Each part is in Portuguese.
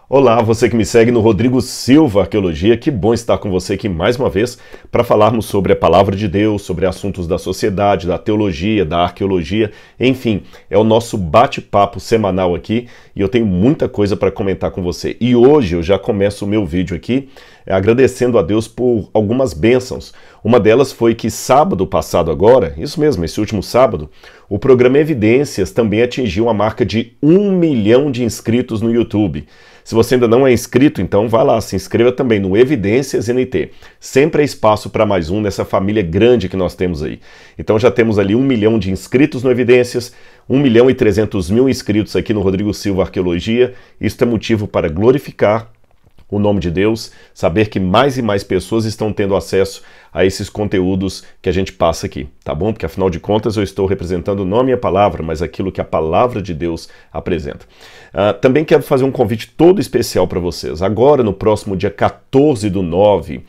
Olá, você que me segue no Rodrigo Silva Arqueologia, que bom estar com você aqui mais uma vez para falarmos sobre a Palavra de Deus, sobre assuntos da sociedade, da teologia, da arqueologia, enfim, é o nosso bate-papo semanal aqui e eu tenho muita coisa para comentar com você. E hoje eu já começo o meu vídeo aqui agradecendo a Deus por algumas bênçãos. Uma delas foi que sábado passado agora, isso mesmo, esse último sábado, o programa Evidências também atingiu a marca de 1 milhão de inscritos no YouTube. Se você ainda não é inscrito, então vá lá, se inscreva também no Evidências NT. Sempre é espaço para mais um nessa família grande que nós temos aí. Então já temos ali 1 milhão de inscritos no Evidências, 1 milhão e 300 mil inscritos aqui no Rodrigo Silva Arqueologia. Isso é motivo para glorificar o nome de Deus, saber que mais e mais pessoas estão tendo acesso a esses conteúdos que a gente passa aqui, tá bom? Porque afinal de contas eu estou representando não a minha palavra, mas aquilo que a palavra de Deus apresenta. Também quero fazer um convite todo especial para vocês. Agora, no próximo dia 14/9,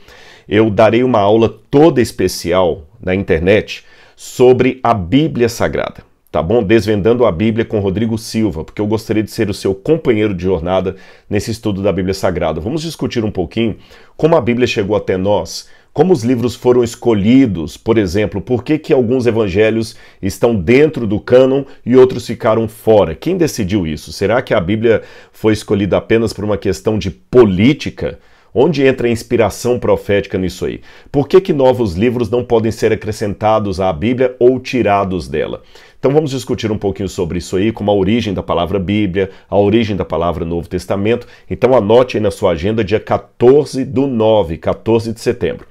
eu darei uma aula toda especial na internet sobre a Bíblia Sagrada. Tá bom? Desvendando a Bíblia com Rodrigo Silva, porque eu gostaria de ser o seu companheiro de jornada nesse estudo da Bíblia Sagrada. Vamos discutir um pouquinho como a Bíblia chegou até nós, como os livros foram escolhidos, por exemplo, por que alguns evangelhos estão dentro do cânon e outros ficaram fora. Quem decidiu isso? Será que a Bíblia foi escolhida apenas por uma questão de política? Onde entra a inspiração profética nisso aí? Por que novos livros não podem ser acrescentados à Bíblia ou tirados dela? Então vamos discutir um pouquinho sobre isso aí, como a origem da palavra Bíblia, a origem da palavra Novo Testamento. Então anote aí na sua agenda dia 14/9, 14 de setembro.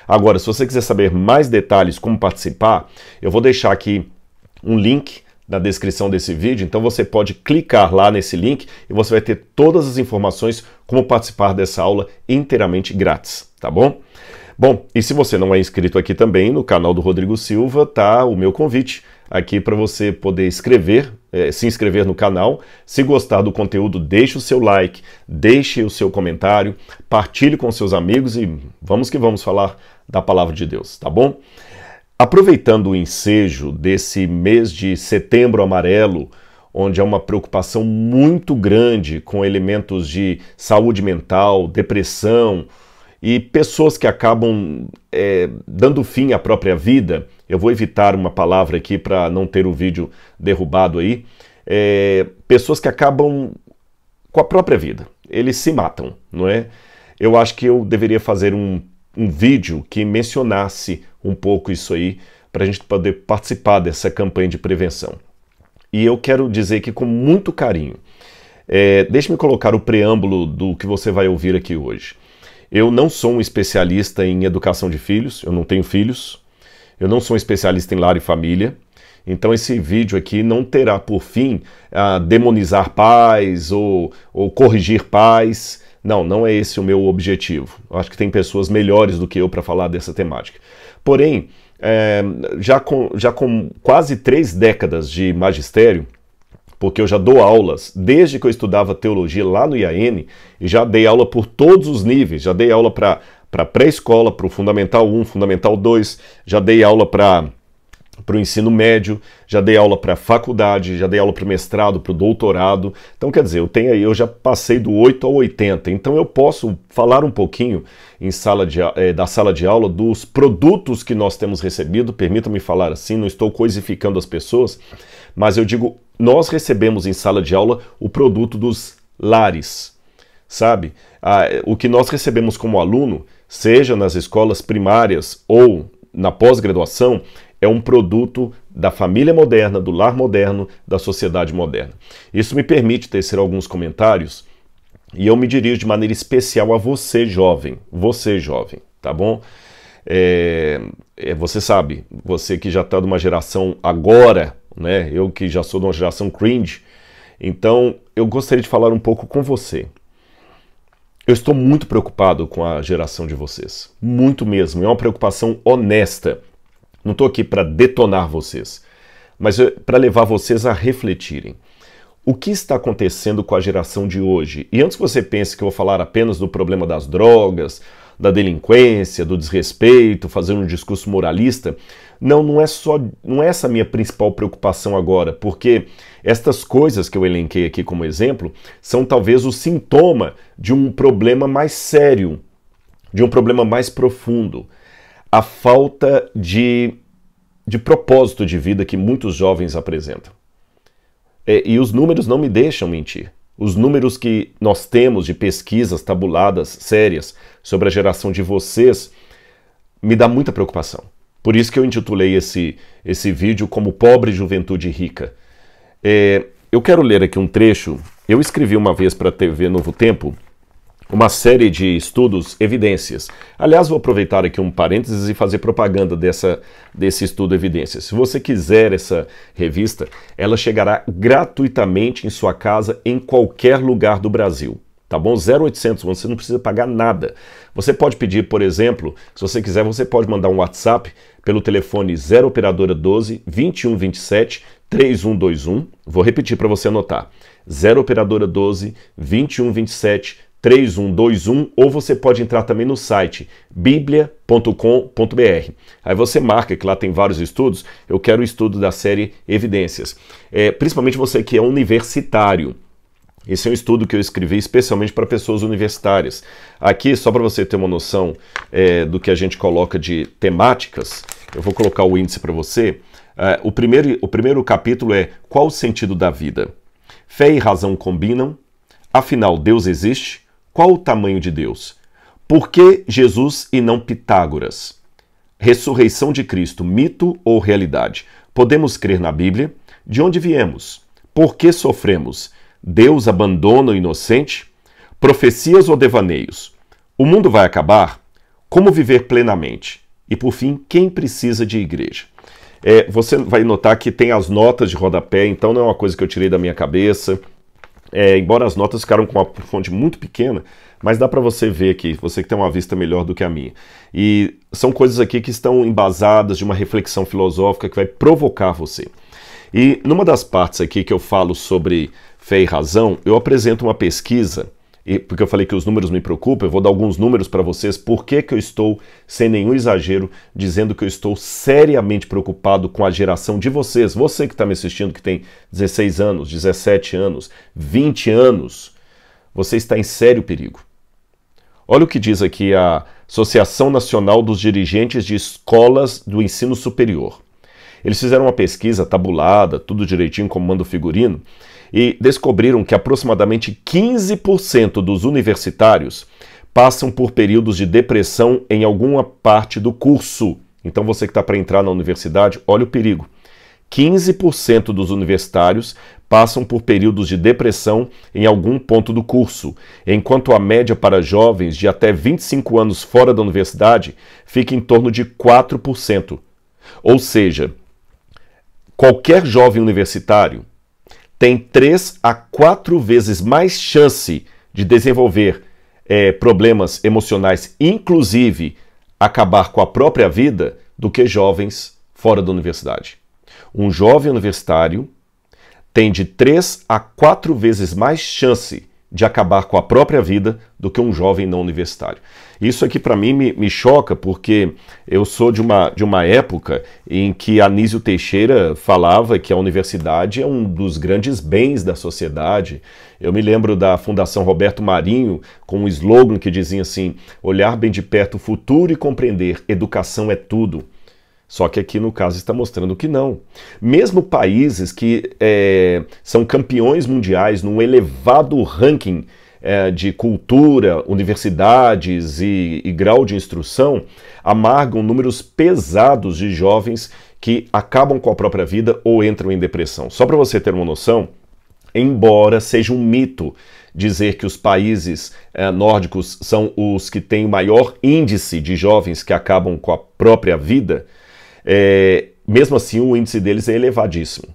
Agora, se você quiser saber mais detalhes como participar, eu vou deixar aqui um link na descrição desse vídeo, então você pode clicar lá nesse link e você vai ter todas as informações como participar dessa aula inteiramente grátis, tá bom? Bom, e se você não é inscrito aqui também no canal do Rodrigo Silva, tá o meu convite aqui para você poder se inscrever no canal. Se gostar do conteúdo, deixe o seu like, deixe o seu comentário, partilhe com seus amigos e vamos que vamos falar da palavra de Deus, tá bom? Aproveitando o ensejo desse mês de Setembro Amarelo, onde há uma preocupação muito grande com elementos de saúde mental, depressão e pessoas que acabam dando fim à própria vida, eu vou evitar uma palavra aqui para não ter o vídeo derrubado aí, pessoas que acabam com a própria vida, eles se matam, não é? Eu acho que eu deveria fazer um vídeo que mencionasse um pouco isso aí, para a gente poder participar dessa campanha de prevenção. E eu quero dizer aqui com muito carinho, deixe-me colocar o preâmbulo do que você vai ouvir aqui hoje. Eu não sou um especialista em educação de filhos, eu não tenho filhos, eu não sou um especialista em lar e família, então esse vídeo aqui não terá por fim demonizar pais ou corrigir pais. Não é esse o meu objetivo. Eu acho que tem pessoas melhores do que eu para falar dessa temática. Porém, já com quase 3 décadas de magistério, porque eu já dou aulas desde que eu estudava teologia lá no IAN, e já dei aula por todos os níveis, já dei aula para pré-escola, para o Fundamental 1, Fundamental 2, já dei aula para o ensino médio, já dei aula para faculdade, já dei aula para o mestrado, para o doutorado. Então, quer dizer, eu já passei do 8 ao 80, então eu posso falar um pouquinho da sala de aula dos produtos que nós temos recebido, permita-me falar assim, não estou coisificando as pessoas, mas eu digo, nós recebemos em sala de aula o produto dos lares, sabe? O que nós recebemos como aluno, seja nas escolas primárias ou na pós-graduação, é um produto da família moderna, do lar moderno, da sociedade moderna. Isso me permite tecer alguns comentários e eu me dirijo de maneira especial a você jovem, tá bom? Você sabe, você que já está de uma geração agora, né? Eu que já sou de uma geração cringe, então eu gostaria de falar um pouco com você. Eu estou muito preocupado com a geração de vocês, muito mesmo, é uma preocupação honesta. Não estou aqui para detonar vocês, mas para levar vocês a refletirem. O que está acontecendo com a geração de hoje? E antes que você pense que eu vou falar apenas do problema das drogas, da delinquência, do desrespeito, fazer um discurso moralista, Não, não é essa a minha principal preocupação agora, porque estas coisas que eu elenquei aqui como exemplo são talvez o sintoma de um problema mais sério, de um problema mais profundo. A falta de propósito de vida que muitos jovens apresentam. E os números não me deixam mentir. Os números que nós temos de pesquisas tabuladas, sérias, sobre a geração de vocês, me dá muita preocupação. Por isso que eu intitulei esse vídeo como Pobre Juventude Rica. Eu quero ler aqui um trecho. Eu escrevi uma vez para a TV Novo Tempo uma série de estudos, evidências. Aliás, vou aproveitar aqui um parênteses e fazer propaganda desse estudo Evidências. Se você quiser essa revista, ela chegará gratuitamente em sua casa em qualquer lugar do Brasil. Tá bom? 0800, você não precisa pagar nada. Você pode pedir, por exemplo, se você quiser, você pode mandar um WhatsApp pelo telefone 0 operadora 12 2127 3121. Vou repetir para você anotar. 0 operadora 12 2127 3121, ou você pode entrar também no site biblia.com.br. Aí você marca que lá tem vários estudos. Eu quero o estudo da série Evidências. Principalmente você que é universitário. Esse é um estudo que eu escrevi especialmente para pessoas universitárias. Aqui, só para você ter uma noção do que a gente coloca de temáticas, eu vou colocar o índice para você. O primeiro capítulo é Qual o sentido da vida? Fé e razão combinam? Afinal, Deus existe? Qual o tamanho de Deus? Por que Jesus e não Pitágoras? Ressurreição de Cristo, mito ou realidade? Podemos crer na Bíblia? De onde viemos? Por que sofremos? Deus abandona o inocente? Profecias ou devaneios? O mundo vai acabar? Como viver plenamente? E por fim, quem precisa de igreja? Você vai notar que tem as notas de rodapé, então não é uma coisa que eu tirei da minha cabeça. Embora as notas ficaram com uma fonte muito pequena, mas dá para você ver aqui, você que tem uma vista melhor do que a minha. E são coisas aqui que estão embasadas de uma reflexão filosófica que vai provocar você. E numa das partes aqui que eu falo sobre fé e razão, eu apresento uma pesquisa, porque eu falei que os números me preocupam, eu vou dar alguns números para vocês, por que eu estou, sem nenhum exagero, dizendo que eu estou seriamente preocupado com a geração de vocês. Você que está me assistindo, que tem 16 anos, 17 anos, 20 anos, você está em sério perigo. Olha o que diz aqui a Associação Nacional dos Dirigentes de Escolas do Ensino Superior. Eles fizeram uma pesquisa tabulada, tudo direitinho, como manda o figurino, e descobriram que aproximadamente 15% dos universitários passam por períodos de depressão em alguma parte do curso. Então você que está para entrar na universidade, olha o perigo. 15% dos universitários passam por períodos de depressão em algum ponto do curso, enquanto a média para jovens de até 25 anos fora da universidade fica em torno de 4%. Ou seja, qualquer jovem universitário tem 3 a 4 vezes mais chance de desenvolver problemas emocionais, inclusive acabar com a própria vida, do que jovens fora da universidade. Um jovem universitário tem de 3 a 4 vezes mais chance de acabar com a própria vida do que um jovem não universitário. Isso aqui para mim me choca, porque eu sou de uma época em que Anísio Teixeira falava que a universidade é um dos grandes bens da sociedade. Eu me lembro da Fundação Roberto Marinho com um slogan que dizia assim: olhar bem de perto o futuro e compreender, educação é tudo. Só que aqui no caso está mostrando que não. Mesmo países que são campeões mundiais num elevado ranking de cultura, universidades e grau de instrução, amargam números pesados de jovens que acabam com a própria vida ou entram em depressão. Só para você ter uma noção, embora seja um mito dizer que os países nórdicos são os que têm o maior índice de jovens que acabam com a própria vida, mesmo assim o índice deles é elevadíssimo.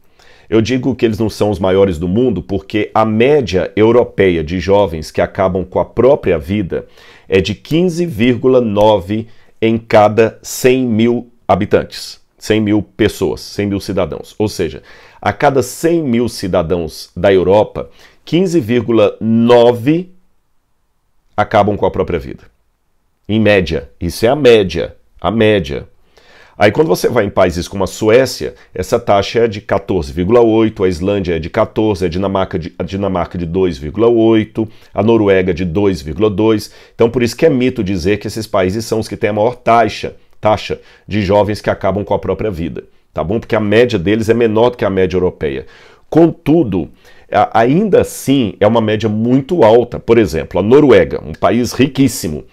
Eu digo que eles não são os maiores do mundo porque a média europeia de jovens que acabam com a própria vida é de 15,9 em cada 100 mil habitantes, 100 mil pessoas, 100 mil cidadãos. Ou seja, a cada 100 mil cidadãos da Europa, 15,9 acabam com a própria vida. Em média. Isso é a média. A média. Aí quando você vai em países como a Suécia, essa taxa é de 14,8, a Islândia é de 14, a Dinamarca de 2,8, a Noruega de 2,2. Então por isso que é mito dizer que esses países são os que têm a maior taxa de jovens que acabam com a própria vida, tá bom? Porque a média deles é menor do que a média europeia. Contudo, ainda assim é uma média muito alta. Por exemplo, a Noruega, um país riquíssimo,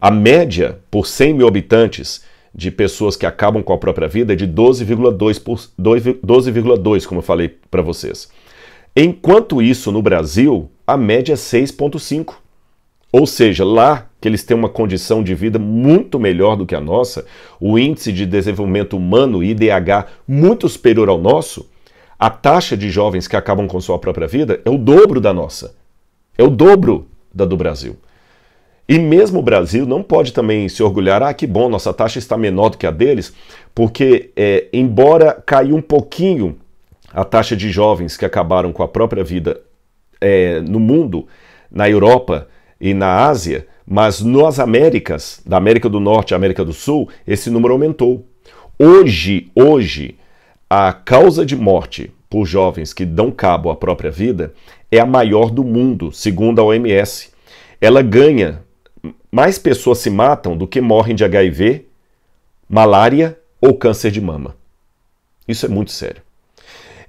a média por 100 mil habitantes de pessoas que acabam com a própria vida é de 12,2, como eu falei para vocês. Enquanto isso, no Brasil, a média é 6,5. Ou seja, lá que eles têm uma condição de vida muito melhor do que a nossa, o índice de desenvolvimento humano, IDH, muito superior ao nosso, a taxa de jovens que acabam com sua própria vida é o dobro da nossa. É o dobro da do Brasil. E mesmo o Brasil não pode também se orgulhar, que bom, nossa taxa está menor do que a deles, porque embora caiu um pouquinho a taxa de jovens que acabaram com a própria vida no mundo, na Europa e na Ásia, mas nas Américas, da América do Norte e América do Sul, esse número aumentou. Hoje, a causa de morte por jovens que dão cabo à própria vida é a maior do mundo, segundo a OMS. Ela ganha, mais pessoas se matam do que morrem de HIV, malária ou câncer de mama. Isso é muito sério.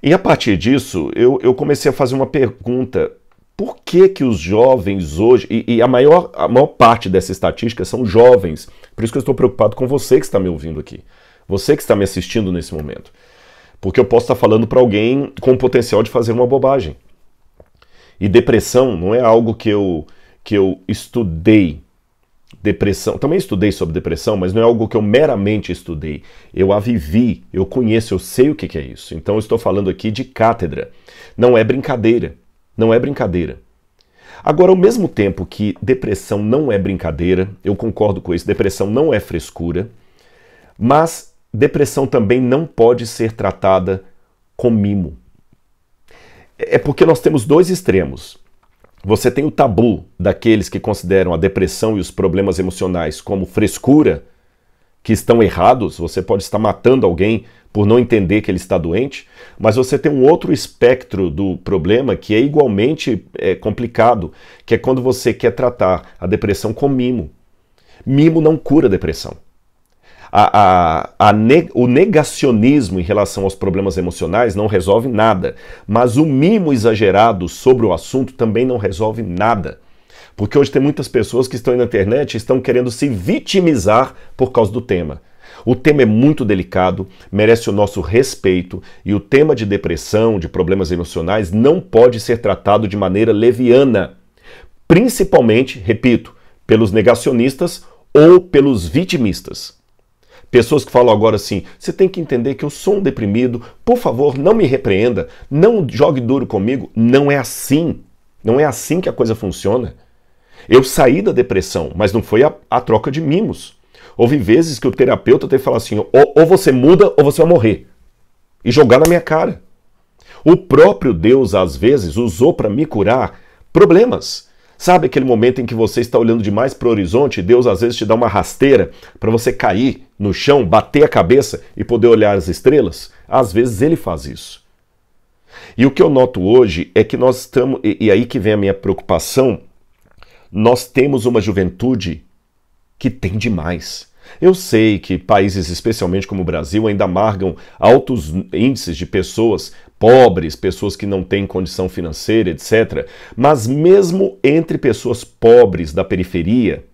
E a partir disso, eu comecei a fazer uma pergunta. Por que os jovens hoje, e a maior parte dessa estatística são jovens, por isso que eu estou preocupado com você que está me ouvindo aqui, você que está me assistindo nesse momento, porque eu posso estar falando para alguém com o potencial de fazer uma bobagem. E depressão não é algo que eu estudei. Depressão, também estudei sobre depressão, mas não é algo que eu meramente estudei. Eu a vivi, eu conheço, eu sei o que é isso. Então eu estou falando aqui de cátedra. Não é brincadeira. Não é brincadeira. Agora, ao mesmo tempo que depressão não é brincadeira, eu concordo com isso, depressão não é frescura, mas depressão também não pode ser tratada com mimo. É porque nós temos dois extremos. Você tem o tabu daqueles que consideram a depressão e os problemas emocionais como frescura, que estão errados, você pode estar matando alguém por não entender que ele está doente, mas você tem um outro espectro do problema que é igualmente complicado, que é quando você quer tratar a depressão com mimo. Mimo não cura a depressão. O negacionismo em relação aos problemas emocionais não resolve nada, mas o mimo exagerado sobre o assunto também não resolve nada. Porque hoje tem muitas pessoas que estão aí na internet e estão querendo se vitimizar por causa do tema. O tema é muito delicado, merece o nosso respeito, e o tema de depressão, de problemas emocionais, não pode ser tratado de maneira leviana. Principalmente, repito, pelos negacionistas ou pelos vitimistas. Pessoas que falam agora assim, você tem que entender que eu sou um deprimido, por favor, não me repreenda, não jogue duro comigo. Não é assim. Não é assim que a coisa funciona. Eu saí da depressão, mas não foi a troca de mimos. Houve vezes que o terapeuta teve que falar assim, ou você muda ou você vai morrer. E jogar na minha cara. O próprio Deus, às vezes, usou para me curar problemas. Sabe aquele momento em que você está olhando demais para o horizonte e Deus às vezes te dá uma rasteira para você cair no chão, bater a cabeça e poder olhar as estrelas? Às vezes ele faz isso. E o que eu noto hoje é que nós estamos, e aí que vem a minha preocupação, nós temos uma juventude que tem demais. Eu sei que países, especialmente como o Brasil, ainda amargam altos índices de pessoas pobres, pessoas que não têm condição financeira, etc. Mas mesmo entre pessoas pobres da periferia,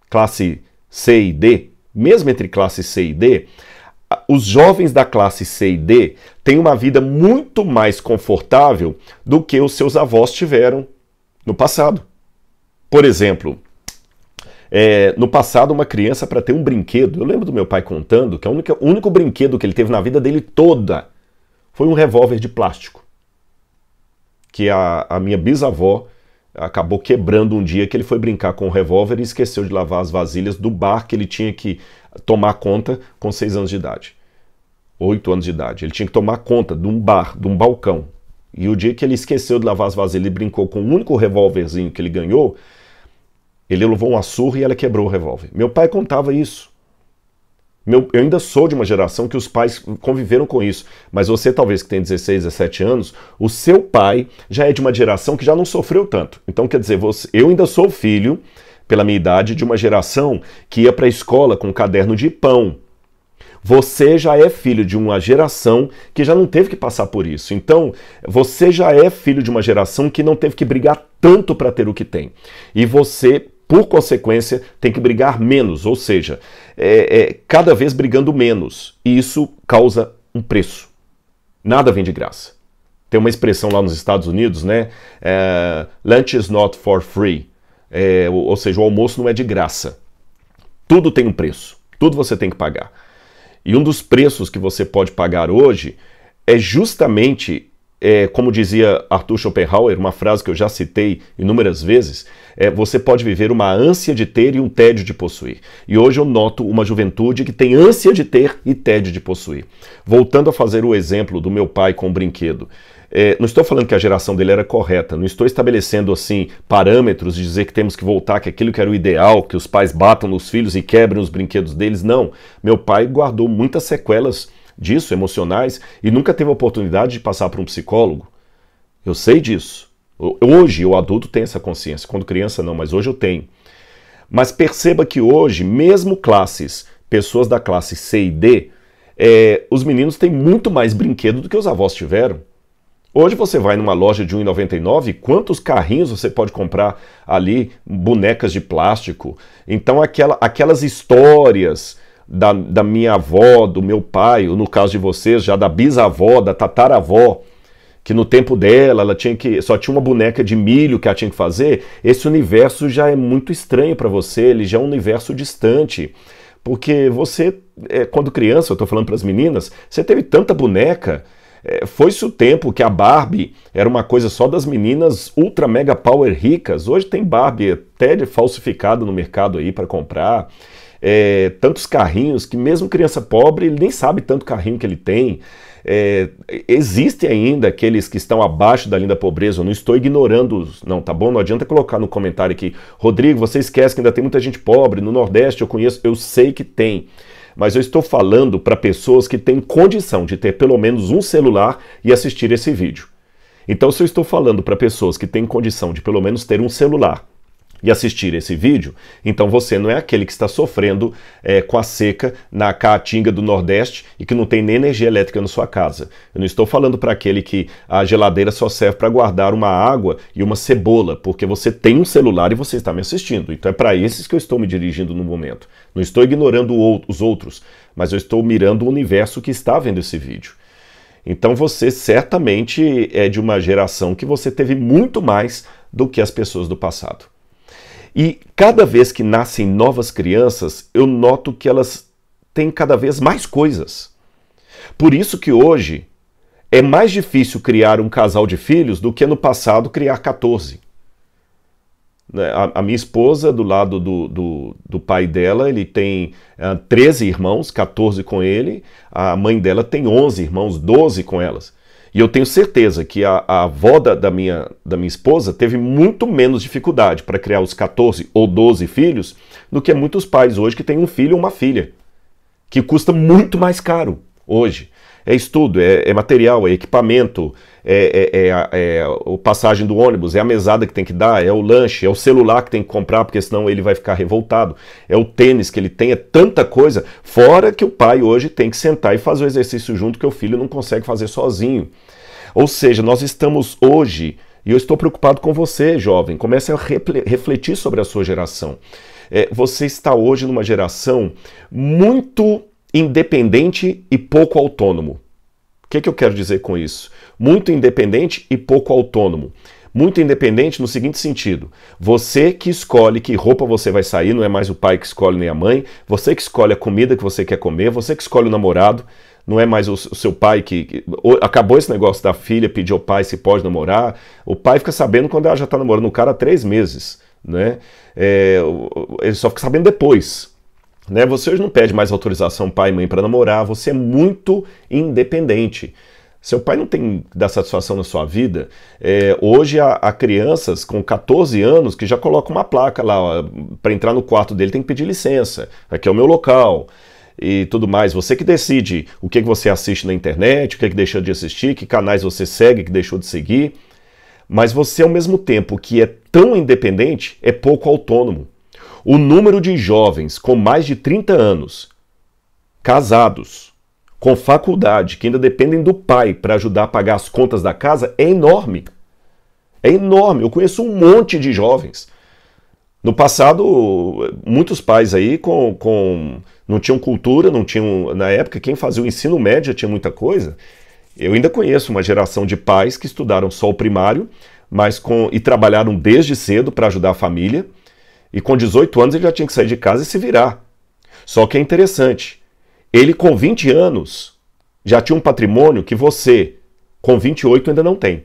classe C e D, mesmo entre classe C e D, os jovens da classe C e D têm uma vida muito mais confortável do que os seus avós tiveram no passado. Por exemplo, no passado, uma criança, para ter um brinquedo, eu lembro do meu pai contando que o único brinquedo que ele teve na vida dele toda foi um revólver de plástico, que a minha bisavó acabou quebrando um dia que ele foi brincar com o revólver e esqueceu de lavar as vasilhas do bar que ele tinha que tomar conta com 6 anos de idade, 8 anos de idade. Ele tinha que tomar conta de um bar, de um balcão. E o dia que ele esqueceu de lavar as vasilhas e brincou com o único revólverzinho que ele ganhou, ele levou uma surra e ela quebrou o revólver. Meu pai contava isso. Eu ainda sou de uma geração que os pais conviveram com isso, mas você talvez que tem 16, 17 anos, o seu pai já é de uma geração que já não sofreu tanto. Então quer dizer, eu ainda sou filho, pela minha idade, de uma geração que ia para a escola com um caderno de pão. Você já é filho de uma geração que já não teve que passar por isso. Então, você já é filho de uma geração que não teve que brigar tanto para ter o que tem. E você, por consequência, tem que brigar menos, ou seja, cada vez brigando menos. E isso causa um preço. Nada vem de graça. Tem uma expressão lá nos Estados Unidos, né? Lunch is not for free. Ou seja, o almoço não é de graça. Tudo tem um preço. Tudo você tem que pagar. E um dos preços que você pode pagar hoje é justamente, como dizia Arthur Schopenhauer, uma frase que eu já citei inúmeras vezes, você pode viver uma ânsia de ter e um tédio de possuir. E hoje eu noto uma juventude que tem ânsia de ter e tédio de possuir. Voltando a fazer o exemplo do meu pai com o brinquedo. Não estou falando que a geração dele era correta, não estou estabelecendo assim parâmetros de dizer que temos que voltar, que aquilo que era o ideal, que os pais batam nos filhos e quebrem os brinquedos deles, não. Meu pai guardou muitas sequelas disso, emocionais, e nunca teve a oportunidade de passar por um psicólogo. Eu sei disso. Hoje, o adulto tem essa consciência, quando criança não, mas hoje eu tenho. Mas perceba que hoje, mesmo pessoas da classe C e D, os meninos têm muito mais brinquedo do que os avós tiveram. Hoje você vai numa loja de R$1,99, quantos carrinhos você pode comprar ali, bonecas de plástico. Então aquelas histórias da minha avó, do meu pai, ou no caso de vocês, já da bisavó, da tataravó, que no tempo dela ela só tinha uma boneca de milho que ela tinha que fazer, esse universo já é muito estranho para você, ele já é um universo distante. Porque você, quando criança, eu estou falando para as meninas, você teve tanta boneca. Foi-se o tempo que a Barbie era uma coisa só das meninas ultra mega power ricas. Hoje tem Barbie até falsificada no mercado aí para comprar. Tantos carrinhos que mesmo criança pobre ele nem sabe tanto carrinho que ele tem. Existem ainda aqueles que estão abaixo da linha da pobreza. Eu não estou ignorando-os, não, tá bom? Não adianta colocar no comentário aqui, Rodrigo, você esquece que ainda tem muita gente pobre no Nordeste, eu conheço, eu sei que tem. Mas eu estou falando para pessoas que têm condição de ter pelo menos um celular e assistir esse vídeo. Então, se eu estou falando para pessoas que têm condição de pelo menos ter um celular e assistir esse vídeo, então você não é aquele que está sofrendo com a seca na Caatinga do Nordeste e que não tem nem energia elétrica na sua casa. Eu não estou falando para aquele que a geladeira só serve para guardar uma água e uma cebola, porque você tem um celular e você está me assistindo. Então é para esses que eu estou me dirigindo no momento. Não estou ignorando os outros, mas eu estou mirando o universo que está vendo esse vídeo. Então você certamente é de uma geração que você teve muito mais do que as pessoas do passado. E cada vez que nascem novas crianças, eu noto que elas têm cada vez mais coisas. Por isso que hoje é mais difícil criar um casal de filhos do que no passado criar 14. A minha esposa, do lado do pai dela, ele tem 13 irmãos, 14 com ele. A mãe dela tem 11 irmãos, 12 com elas. E eu tenho certeza que a avó da minha esposa teve muito menos dificuldade para criar os 14 ou 12 filhos do que muitos pais hoje que têm um filho ou uma filha, que custa muito mais caro hoje. É estudo, é material, é equipamento, a passagem do ônibus, é a mesada que tem que dar, é o lanche, é o celular que tem que comprar, porque senão ele vai ficar revoltado, é o tênis que ele tem, é tanta coisa, fora que o pai hoje tem que sentar e fazer o exercício junto que o filho não consegue fazer sozinho. Ou seja, nós estamos hoje, e eu estou preocupado com você, jovem, comece a refletir sobre a sua geração. Você está hoje numa geração muito independente e pouco autônomo. O que eu quero dizer com isso? Muito independente e pouco autônomo. Muito independente no seguinte sentido: você que escolhe que roupa você vai sair, não é mais o pai que escolhe nem a mãe, você que escolhe a comida que você quer comer, você que escolhe o namorado, não é mais o seu pai que... Acabou esse negócio da filha pedir ao pai se pode namorar, o pai fica sabendo quando ela já está namorando o cara há 3 meses, né? Ele só fica sabendo depois. Você hoje não pede mais autorização pai e mãe para namorar, você é muito independente. Seu pai não tem que dar satisfação na sua vida. Hoje há crianças com 14 anos que já colocam uma placa lá, para entrar no quarto dele tem que pedir licença, aqui é o meu local. e tudo mais. Você que decide o que você assiste na internet, o que deixou de assistir, que canais você segue, que deixou de seguir. Mas você, ao mesmo tempo que é tão independente, é pouco autônomo. O número de jovens com mais de 30 anos, casados, com faculdade, que ainda dependem do pai para ajudar a pagar as contas da casa, é enorme. É enorme. Eu conheço um monte de jovens. No passado, muitos pais aí não tinham cultura, não tinham. Na época, quem fazia o ensino médio tinha muita coisa. Eu ainda conheço uma geração de pais que estudaram só o primário, e trabalharam desde cedo para ajudar a família. E com 18 anos ele já tinha que sair de casa e se virar. Só que é interessante. Ele com 20 anos já tinha um patrimônio que você, com 28, ainda não tem.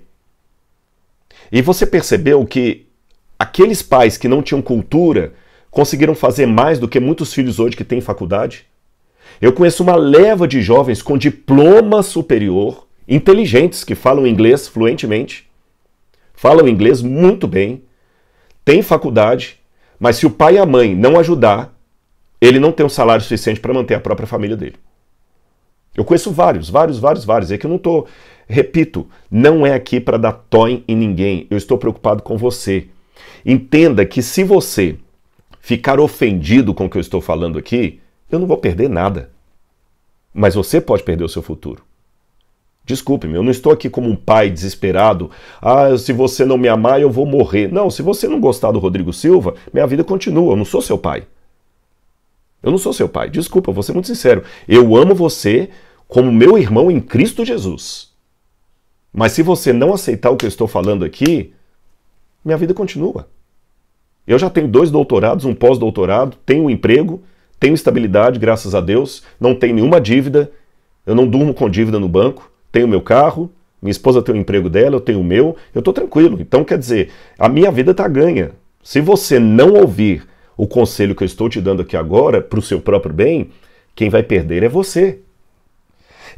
E você percebeu que aqueles pais que não tinham cultura conseguiram fazer mais do que muitos filhos hoje que têm faculdade? Eu conheço uma leva de jovens com diploma superior, inteligentes, que falam inglês fluentemente, falam inglês muito bem, têm faculdade, mas se o pai e a mãe não ajudar, ele não tem um salário suficiente para manter a própria família dele. Eu conheço vários. É que eu não estou... Repito, não é aqui para dar toim em ninguém. Eu estou preocupado com você. Entenda que se você ficar ofendido com o que eu estou falando aqui, eu não vou perder nada. Mas você pode perder o seu futuro. Desculpe-me, eu não estou aqui como um pai desesperado. Se você não me amar, eu vou morrer. Não, se você não gostar do Rodrigo Silva, minha vida continua. Eu não sou seu pai. Eu não sou seu pai. Desculpa, eu vou ser muito sincero. Eu amo você como meu irmão em Cristo Jesus. Mas se você não aceitar o que eu estou falando aqui, minha vida continua. Eu já tenho 2 doutorados, um pós-doutorado, tenho um emprego, tenho estabilidade, graças a Deus, não tenho nenhuma dívida, eu não durmo com dívida no banco, tenho meu carro, minha esposa tem o emprego dela, eu tenho o meu, eu estou tranquilo. Então, quer dizer, a minha vida está ganha. Se você não ouvir o conselho que eu estou te dando aqui agora, para o seu próprio bem, quem vai perder é você.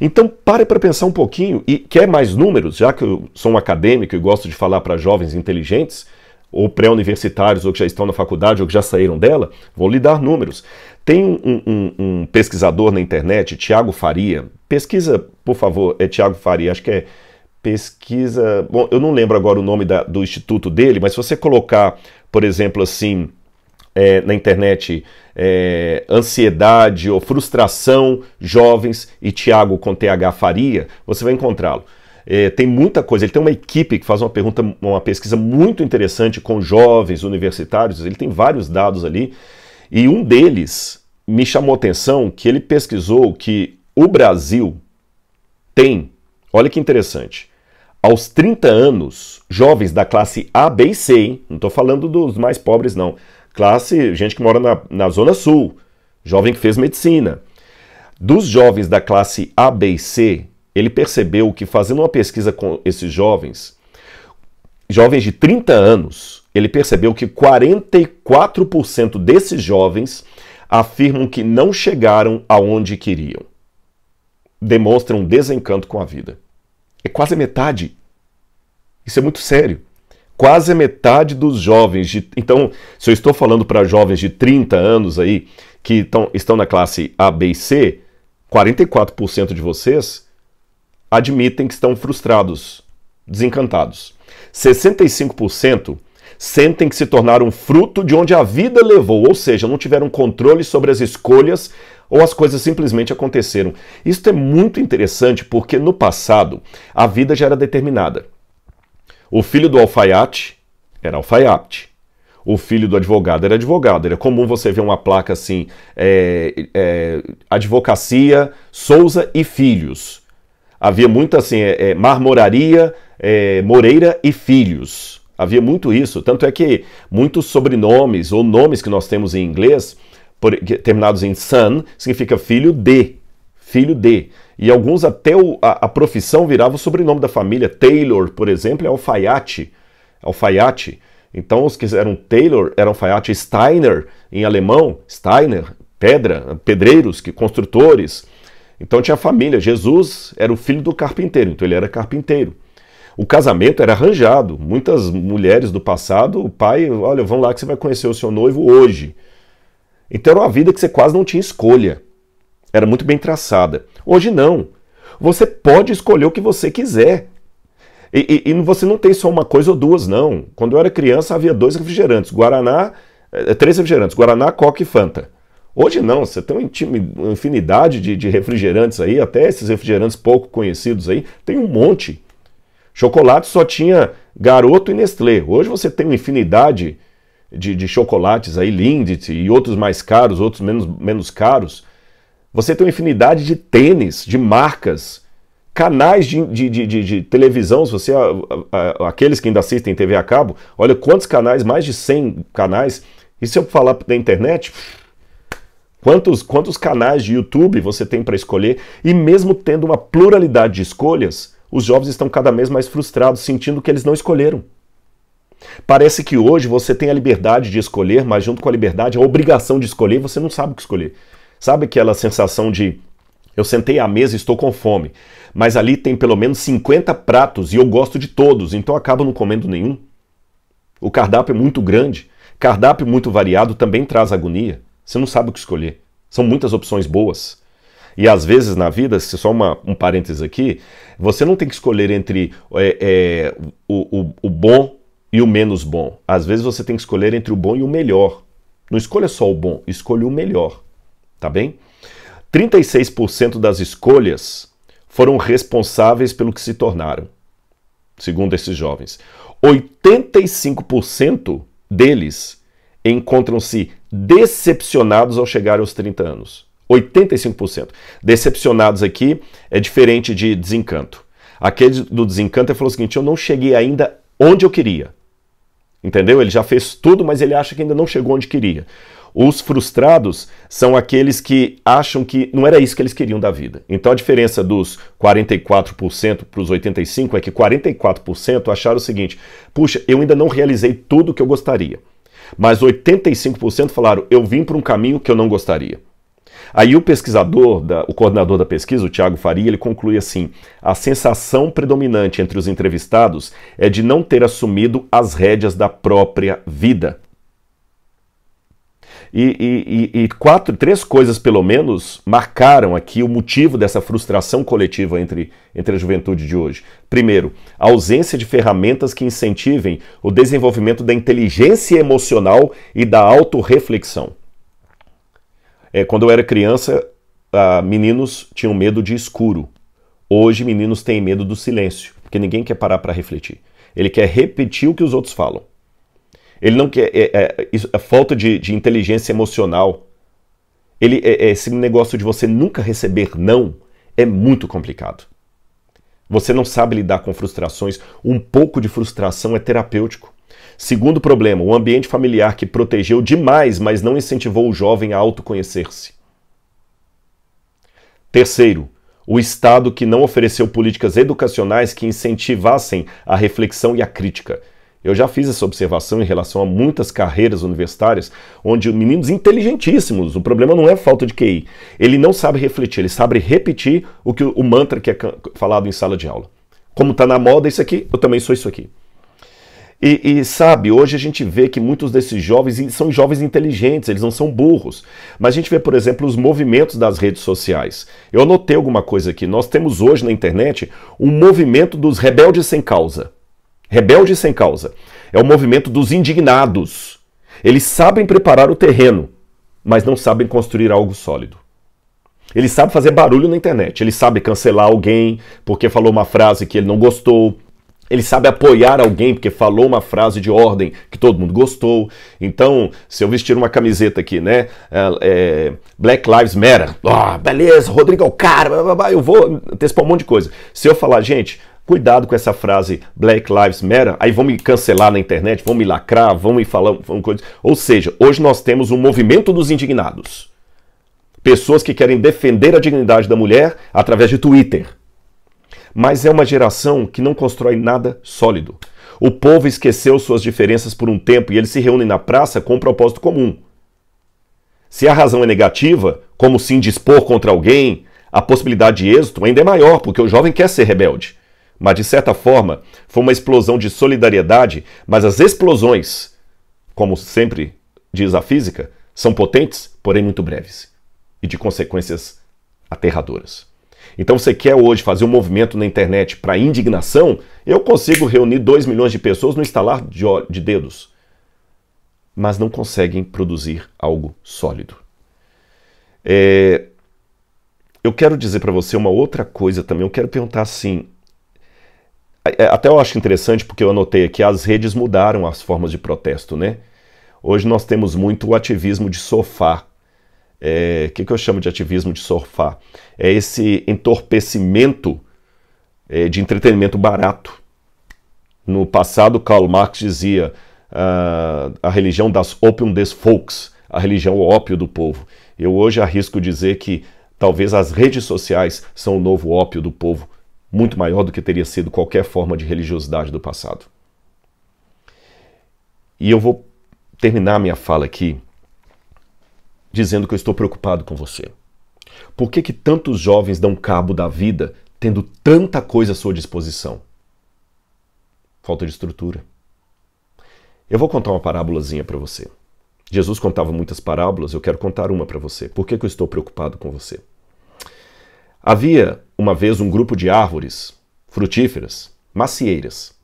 Então, pare para pensar um pouquinho. E quer mais números? Já que eu sou um acadêmico e gosto de falar para jovens inteligentes, ou pré-universitários, ou que já estão na faculdade, ou que já saíram dela, vou lhe dar números. Tem um pesquisador na internet, Tiago Faria. Pesquisa, por favor, é Tiago Faria, acho que é pesquisa... Bom, eu não lembro agora o nome do instituto dele, mas se você colocar, por exemplo, assim, na internet, ansiedade ou frustração, jovens, e Tiago com TH Faria, você vai encontrá-lo. Tem muita coisa, ele tem uma equipe que faz uma pesquisa muito interessante com jovens universitários, ele tem vários dados ali, e um deles me chamou a atenção que ele pesquisou que o Brasil tem, olha que interessante, aos 30 anos, jovens da classe A, B e C, hein? Não estou falando dos mais pobres não, gente que mora na Zona Sul, jovem que fez medicina. Dos jovens da classe A, B e C, ele percebeu que fazendo uma pesquisa com esses jovens de 30 anos, ele percebeu que 44% desses jovens afirmam que não chegaram aonde queriam. Demonstram desencanto com a vida. É quase a metade. Isso é muito sério. Quase a metade dos jovens. Então, se eu estou falando para jovens de 30 anos aí, que estão na classe A, B e C, 44% de vocês admitem que estão frustrados, desencantados. 65% sentem que se tornaram fruto de onde a vida levou, ou seja, não tiveram controle sobre as escolhas ou as coisas simplesmente aconteceram. Isso é muito interessante porque no passado a vida já era determinada. O filho do alfaiate era alfaiate. O filho do advogado era advogado. Era comum você ver uma placa assim, Advocacia Souza e Filhos. Havia muito assim, Marmoraria Moreira e Filhos. Havia muito isso. Tanto é que muitos sobrenomes ou nomes que nós temos em inglês, terminados em son, significa filho de. Filho de. E alguns até a profissão virava o sobrenome da família. Taylor, por exemplo, é alfaiate. Alfaiate. Então os que eram Taylor eram alfaiate. Steiner, em alemão, Steiner, pedra, pedreiros, construtores. Então tinha família. Jesus era o filho do carpinteiro, então ele era carpinteiro. O casamento era arranjado. Muitas mulheres do passado, o pai, olha, vamos lá que você vai conhecer o seu noivo hoje. Então era uma vida que você quase não tinha escolha. Era muito bem traçada. Hoje não. Você pode escolher o que você quiser. E você não tem só uma coisa ou duas, não. Quando eu era criança havia 2 refrigerantes, Guaraná, 3 refrigerantes, Guaraná, Coca e Fanta. Hoje não, você tem uma infinidade de refrigerantes aí, até esses refrigerantes pouco conhecidos aí, tem um monte. Chocolate só tinha Garoto e Nestlé. Hoje você tem uma infinidade de chocolates aí, Lindt e outros mais caros, outros menos caros. Você tem uma infinidade de tênis, de marcas, canais de televisão, se você, aqueles que ainda assistem TV a cabo, olha quantos canais, mais de 100 canais. E se eu falar da internet, quantos canais de YouTube você tem para escolher? E mesmo tendo uma pluralidade de escolhas, os jovens estão cada vez mais frustrados, sentindo que eles não escolheram. Parece que hoje você tem a liberdade de escolher, mas junto com a liberdade, a obrigação de escolher, você não sabe o que escolher. Sabe aquela sensação de, eu sentei à mesa e estou com fome, mas ali tem pelo menos 50 pratos e eu gosto de todos, então eu acabo não comendo nenhum? O cardápio é muito grande, cardápio muito variado também traz agonia. Você não sabe o que escolher. São muitas opções boas. E às vezes na vida, só um parênteses aqui, você não tem que escolher entre o bom e o menos bom. Às vezes você tem que escolher entre o bom e o melhor. Não escolha só o bom, escolha o melhor. Tá bem? 36% das escolhas foram responsáveis pelo que se tornaram, segundo esses jovens. 85% deles encontram-se decepcionados ao chegar aos 30 anos. 85%. Decepcionados aqui é diferente de desencanto. Aquele do desencanto ele falou o seguinte, eu não cheguei ainda onde eu queria. Entendeu? Ele já fez tudo, mas ele acha que ainda não chegou onde queria. Os frustrados são aqueles que acham que não era isso que eles queriam da vida. Então a diferença dos 44% para os 85% é que 44% acharam o seguinte, puxa, eu ainda não realizei tudo o que eu gostaria. Mas 85% falaram, eu vim para um caminho que eu não gostaria. Aí o pesquisador, o coordenador da pesquisa, o Thiago Faria, ele conclui assim, a sensação predominante entre os entrevistados é de não ter assumido as rédeas da própria vida. Três coisas, pelo menos, marcaram aqui o motivo dessa frustração coletiva entre a juventude de hoje. Primeiro, a ausência de ferramentas que incentivem o desenvolvimento da inteligência emocional e da autorreflexão. Quando eu era criança, meninos tinham medo de escuro. Hoje, meninos têm medo do silêncio, porque ninguém quer parar para refletir. Ele quer repetir o que os outros falam. Ele não quer... a falta de inteligência emocional. Esse negócio de você nunca receber não é muito complicado. Você não sabe lidar com frustrações. Um pouco de frustração é terapêutico. Segundo problema, o ambiente familiar que protegeu demais, mas não incentivou o jovem a autoconhecer-se. Terceiro, o Estado que não ofereceu políticas educacionais que incentivassem a reflexão e a crítica. Eu já fiz essa observação em relação a muitas carreiras universitárias, onde meninos inteligentíssimos, o problema não é falta de QI, ele não sabe refletir, ele sabe repetir o mantra que é falado em sala de aula. Como está na moda isso aqui, eu também sou isso aqui. E sabe, hoje a gente vê que muitos desses jovens são jovens inteligentes, eles não são burros. Mas a gente vê, por exemplo, os movimentos das redes sociais. Eu anotei alguma coisa aqui. Nós temos hoje na internet um movimento dos rebeldes sem causa. Rebeldes sem causa. É o movimento dos indignados. Eles sabem preparar o terreno, mas não sabem construir algo sólido. Eles sabem fazer barulho na internet. Eles sabem cancelar alguém porque falou uma frase que ele não gostou. Ele sabe apoiar alguém porque falou uma frase de ordem que todo mundo gostou. Então, se eu vestir uma camiseta aqui, né? Black Lives Matter. Beleza, Rodrigo é o cara. Eu vou antecipar um monte de coisa. Se eu falar, gente, cuidado com essa frase Black Lives Matter, aí vão me cancelar na internet, vão me lacrar, vão me falar coisas. Ou seja, hoje nós temos um movimento dos indignados. Pessoas que querem defender a dignidade da mulher através de Twitter. Mas é uma geração que não constrói nada sólido. O povo esqueceu suas diferenças por um tempo e eles se reúnem na praça com um propósito comum. Se a razão é negativa, como se indispor contra alguém, a possibilidade de êxito ainda é maior, porque o jovem quer ser rebelde. Mas, de certa forma, foi uma explosão de solidariedade, mas as explosões, como sempre diz a física, são potentes, porém muito breves, e de consequências aterradoras. Então você quer hoje fazer um movimento na internet para indignação? Eu consigo reunir 2 milhões de pessoas no estalar de dedos. Mas não conseguem produzir algo sólido. Eu quero dizer para você uma outra coisa também. Eu quero perguntar assim, até eu acho interessante porque eu anotei aqui, as redes mudaram as formas de protesto, né? Hoje nós temos muito o ativismo de sofá. O que eu chamo de ativismo de sofá? É esse entorpecimento de entretenimento barato. No passado, Karl Marx dizia a religião das Opium des Volks, a religião ópio do povo. Eu hoje arrisco dizer que talvez as redes sociais são o novo ópio do povo, muito maior do que teria sido qualquer forma de religiosidade do passado. E eu vou terminar minha fala aqui dizendo que eu estou preocupado com você. Por que tantos jovens dão cabo da vida tendo tanta coisa à sua disposição? Falta de estrutura. Eu vou contar uma parábolazinha para você. Jesus contava muitas parábolas, eu quero contar uma para você. Por que eu estou preocupado com você? Havia uma vez um grupo de árvores frutíferas, macieiras.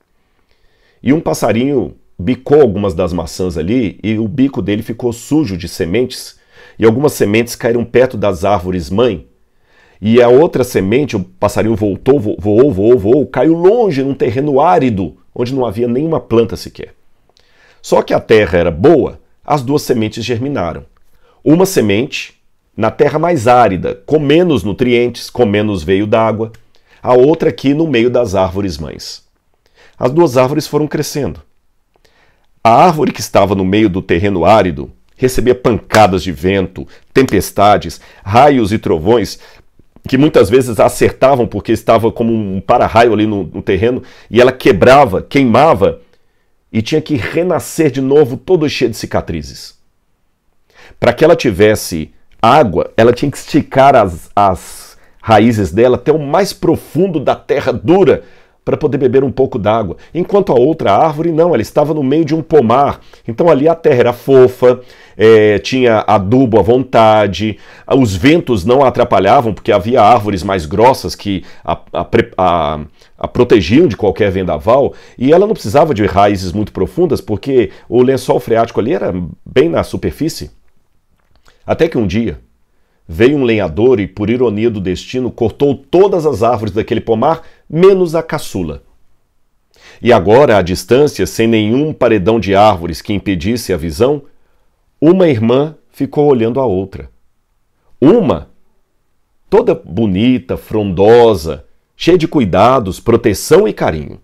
E um passarinho bicou algumas das maçãs ali e o bico dele ficou sujo de sementes e algumas sementes caíram perto das árvores mãe. E a outra semente, o passarinho voou, caiu longe num terreno árido, onde não havia nenhuma planta sequer. Só que a terra era boa, as 2 sementes germinaram. Uma semente na terra mais árida, com menos nutrientes, com menos veio d'água. A outra aqui no meio das árvores mães. As 2 árvores foram crescendo. A árvore que estava no meio do terreno árido recebia pancadas de vento, tempestades, raios e trovões que muitas vezes acertavam porque estava como um para-raio ali no terreno e ela quebrava, queimava e tinha que renascer de novo todo cheio de cicatrizes. Para que ela tivesse água, ela tinha que esticar as raízes dela até o mais profundo da terra dura para poder beber um pouco d'água. Enquanto a outra árvore, não, ela estava no meio de um pomar. Então ali a terra era fofa, tinha adubo à vontade, os ventos não a atrapalhavam, porque havia árvores mais grossas que a protegiam de qualquer vendaval, e ela não precisava de raízes muito profundas, porque o lençol freático ali era bem na superfície. Até que um dia veio um lenhador e, por ironia do destino, cortou todas as árvores daquele pomar, menos a caçula. E agora, à distância, sem nenhum paredão de árvores que impedisse a visão, uma irmã ficou olhando a outra. Uma, toda bonita, frondosa, cheia de cuidados, proteção e carinho.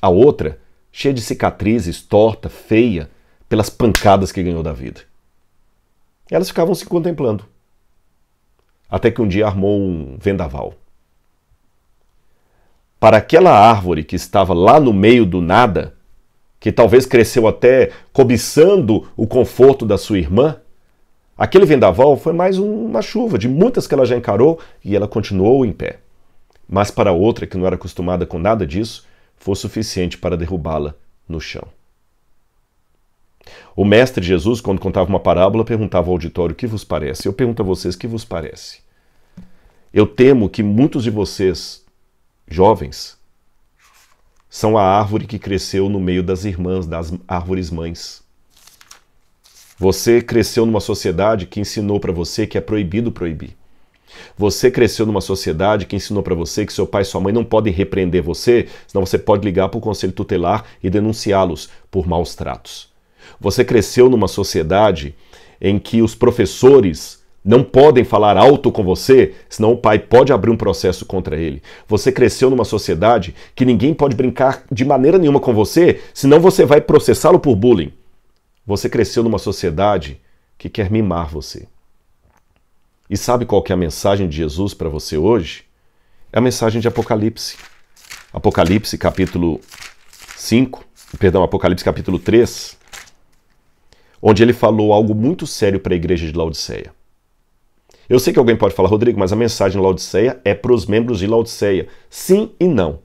A outra, cheia de cicatrizes, torta, feia, pelas pancadas que ganhou da vida. Elas ficavam se contemplando. Até que um dia armou um vendaval. Para aquela árvore que estava lá no meio do nada, que talvez cresceu até cobiçando o conforto da sua irmã, aquele vendaval foi mais uma chuva de muitas que ela já encarou e ela continuou em pé. Mas para outra, que não era acostumada com nada disso, foi suficiente para derrubá-la no chão. O mestre Jesus, quando contava uma parábola, perguntava ao auditório: o que vos parece? Eu pergunto a vocês: o que vos parece? Eu temo que muitos de vocês, jovens, são a árvore que cresceu no meio das irmãs, das árvores mães. Você cresceu numa sociedade que ensinou para você que é proibido proibir. Você cresceu numa sociedade que ensinou para você que seu pai e sua mãe não podem repreender você, senão você pode ligar para o conselho tutelar e denunciá-los por maus tratos. Você cresceu numa sociedade em que os professores não podem falar alto com você, senão o pai pode abrir um processo contra ele. Você cresceu numa sociedade que ninguém pode brincar de maneira nenhuma com você, senão você vai processá-lo por bullying. Você cresceu numa sociedade que quer mimar você. E sabe qual que é a mensagem de Jesus para você hoje? É a mensagem de Apocalipse. Apocalipse capítulo 3, onde ele falou algo muito sério para a igreja de Laodiceia. Eu sei que alguém pode falar: Rodrigo, mas a mensagem de Laodiceia é para os membros de Laodiceia. Sim e não.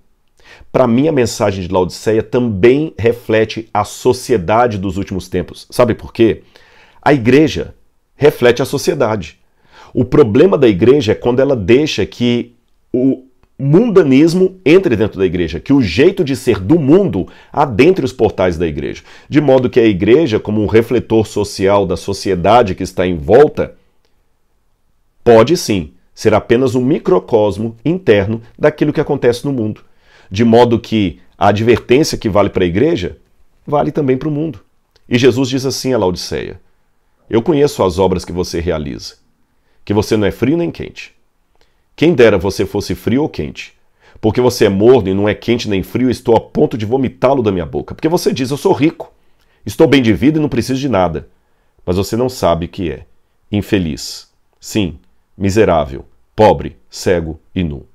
Para mim, a mensagem de Laodiceia também reflete a sociedade dos últimos tempos. Sabe por quê? A igreja reflete a sociedade. O problema da igreja é quando ela deixa que o mundanismo entre dentro da igreja, que o jeito de ser do mundo adentre os portais da igreja. De modo que a igreja, como um refletor social da sociedade que está em volta, pode sim ser apenas um microcosmo interno daquilo que acontece no mundo. De modo que a advertência que vale para a igreja, vale também para o mundo. E Jesus diz assim a Laodiceia: eu conheço as obras que você realiza, que você não é frio nem quente. Quem dera você fosse frio ou quente. Porque você é morno e não é quente nem frio, estou a ponto de vomitá-lo da minha boca. Porque você diz, eu sou rico, estou bem de vida e não preciso de nada. Mas você não sabe o que é. Infeliz. Sim, miserável, pobre, cego e nu.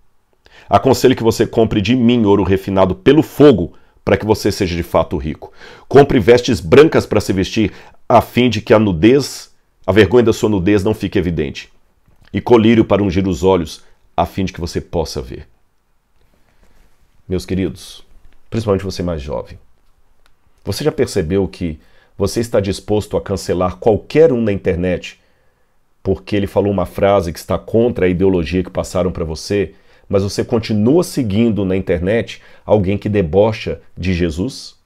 Aconselho que você compre de mim ouro refinado pelo fogo, para que você seja de fato rico. Compre vestes brancas para se vestir, a fim de que a vergonha da sua nudez não fique evidente. E colírio para ungir os olhos, a fim de que você possa ver. Meus queridos, principalmente você mais jovem, você já percebeu que você está disposto a cancelar qualquer um na internet porque ele falou uma frase que está contra a ideologia que passaram para você, mas você continua seguindo na internet alguém que debocha de Jesus?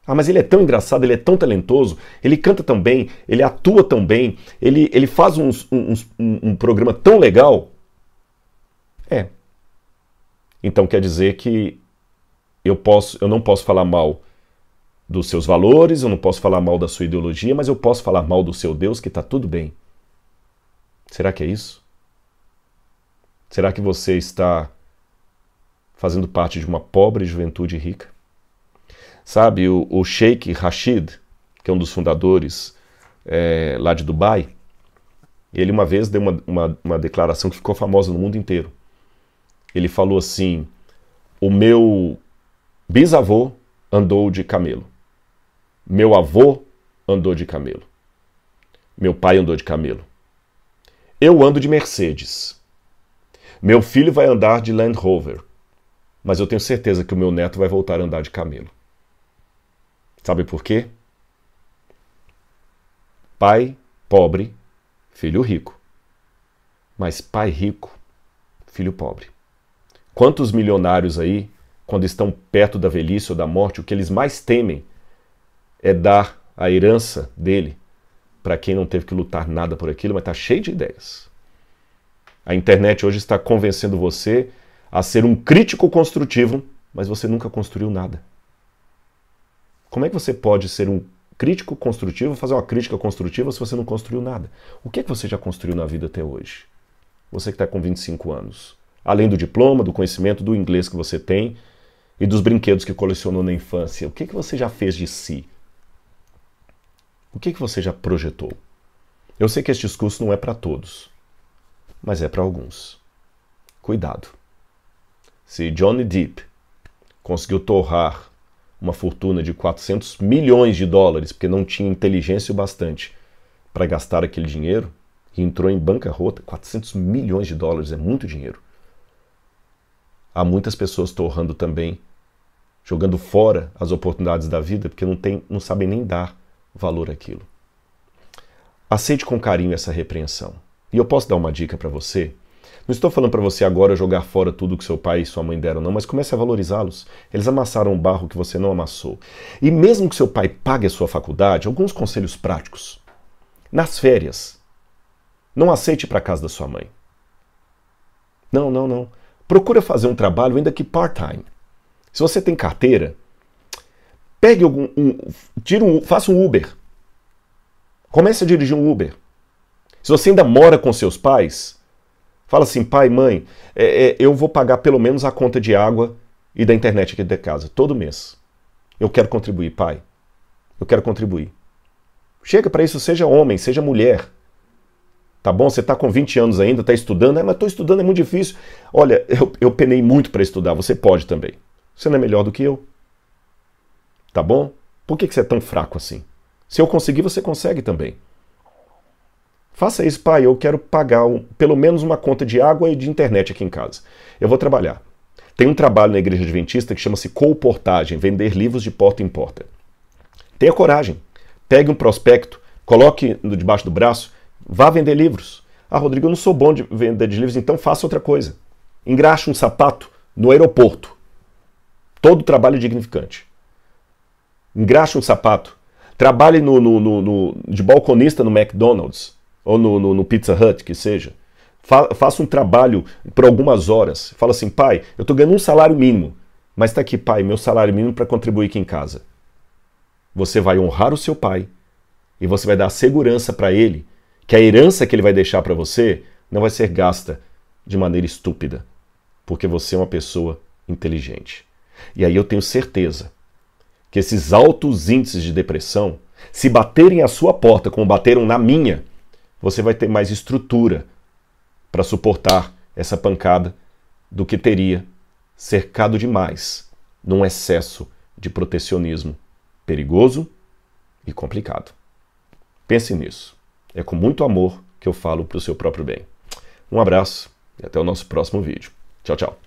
Ah, mas ele é tão engraçado, ele é tão talentoso, ele canta tão bem, ele atua tão bem, ele faz um programa tão legal. É. Então quer dizer que eu não posso falar mal dos seus valores, eu não posso falar mal da sua ideologia, mas eu posso falar mal do seu Deus, que está tudo bem. Será que é isso? Será que você está fazendo parte de uma pobre juventude rica? Sabe, o Sheikh Rashid, que é um dos fundadores lá de Dubai, ele uma vez deu uma declaração que ficou famosa no mundo inteiro. Ele falou assim: o meu bisavô andou de camelo, meu avô andou de camelo, meu pai andou de camelo, eu ando de Mercedes, meu filho vai andar de Land Rover, mas eu tenho certeza que o meu neto vai voltar a andar de camelo. Sabe por quê? Pai pobre, filho rico. Mas pai rico, filho pobre. Quantos milionários aí, quando estão perto da velhice ou da morte, o que eles mais temem é dar a herança dele para quem não teve que lutar nada por aquilo, mas está cheio de ideias. A internet hoje está convencendo você a ser um crítico construtivo, mas você nunca construiu nada. Como é que você pode ser um crítico construtivo, fazer uma crítica construtiva se você não construiu nada? O que é que você já construiu na vida até hoje? Você que está com 25 anos. Além do diploma, do conhecimento, do inglês que você tem e dos brinquedos que colecionou na infância, o que é que você já fez de si? O que é que você já projetou? Eu sei que este discurso não é para todos, mas é para alguns. Cuidado. Se Johnny Depp conseguiu torrar uma fortuna de 400 milhões de dólares, porque não tinha inteligência o bastante para gastar aquele dinheiro, e entrou em bancarrota, 400 milhões de dólares é muito dinheiro. Há muitas pessoas torrando também, jogando fora as oportunidades da vida, porque não sabem nem dar valor àquilo. Aceite com carinho essa repreensão. E eu posso dar uma dica para você? Não estou falando para você agora jogar fora tudo que seu pai e sua mãe deram, não, mas comece a valorizá-los. Eles amassaram um barro que você não amassou. E mesmo que seu pai pague a sua faculdade, alguns conselhos práticos. Nas férias, não aceite ir para a casa da sua mãe. Não. Procura fazer um trabalho, ainda que part-time. Se você tem carteira, pegue faça um Uber. Comece a dirigir um Uber. Se você ainda mora com seus pais, fala assim: pai, mãe, eu vou pagar pelo menos a conta de água e da internet aqui da casa, todo mês. Eu quero contribuir, pai. Eu quero contribuir. Chega para isso, seja homem, seja mulher. Tá bom? Você está com 20 anos ainda, está estudando. Mas estou estudando, é muito difícil. Olha, eu penei muito para estudar, você pode também. Você não é melhor do que eu. Tá bom? Por que você é tão fraco assim? Se eu conseguir, você consegue também. Faça isso, pai, eu quero pagar pelo menos uma conta de água e de internet aqui em casa. Eu vou trabalhar. Tem um trabalho na Igreja Adventista que chama-se colportagem, vender livros de porta em porta. Tenha coragem. Pegue um prospecto, coloque debaixo do braço, vá vender livros. Ah, Rodrigo, eu não sou bom de vender de livros, então faça outra coisa. Engraxe um sapato no aeroporto. Todo trabalho é dignificante. Engraxe um sapato. Trabalhe de balconista no McDonald's ou no Pizza Hut, que seja. Faça um trabalho por algumas horas. Fala assim, pai, eu estou ganhando um salário mínimo, mas está aqui, pai, meu salário mínimo para contribuir aqui em casa. Você vai honrar o seu pai e você vai dar segurança para ele que a herança que ele vai deixar para você não vai ser gasta de maneira estúpida, porque você é uma pessoa inteligente. E aí eu tenho certeza que esses altos índices de depressão, se baterem à sua porta como bateram na minha, você vai ter mais estrutura para suportar essa pancada do que teria cercado demais num excesso de protecionismo perigoso e complicado. Pense nisso. É com muito amor que eu falo para o seu próprio bem. Um abraço e até o nosso próximo vídeo. Tchau, tchau.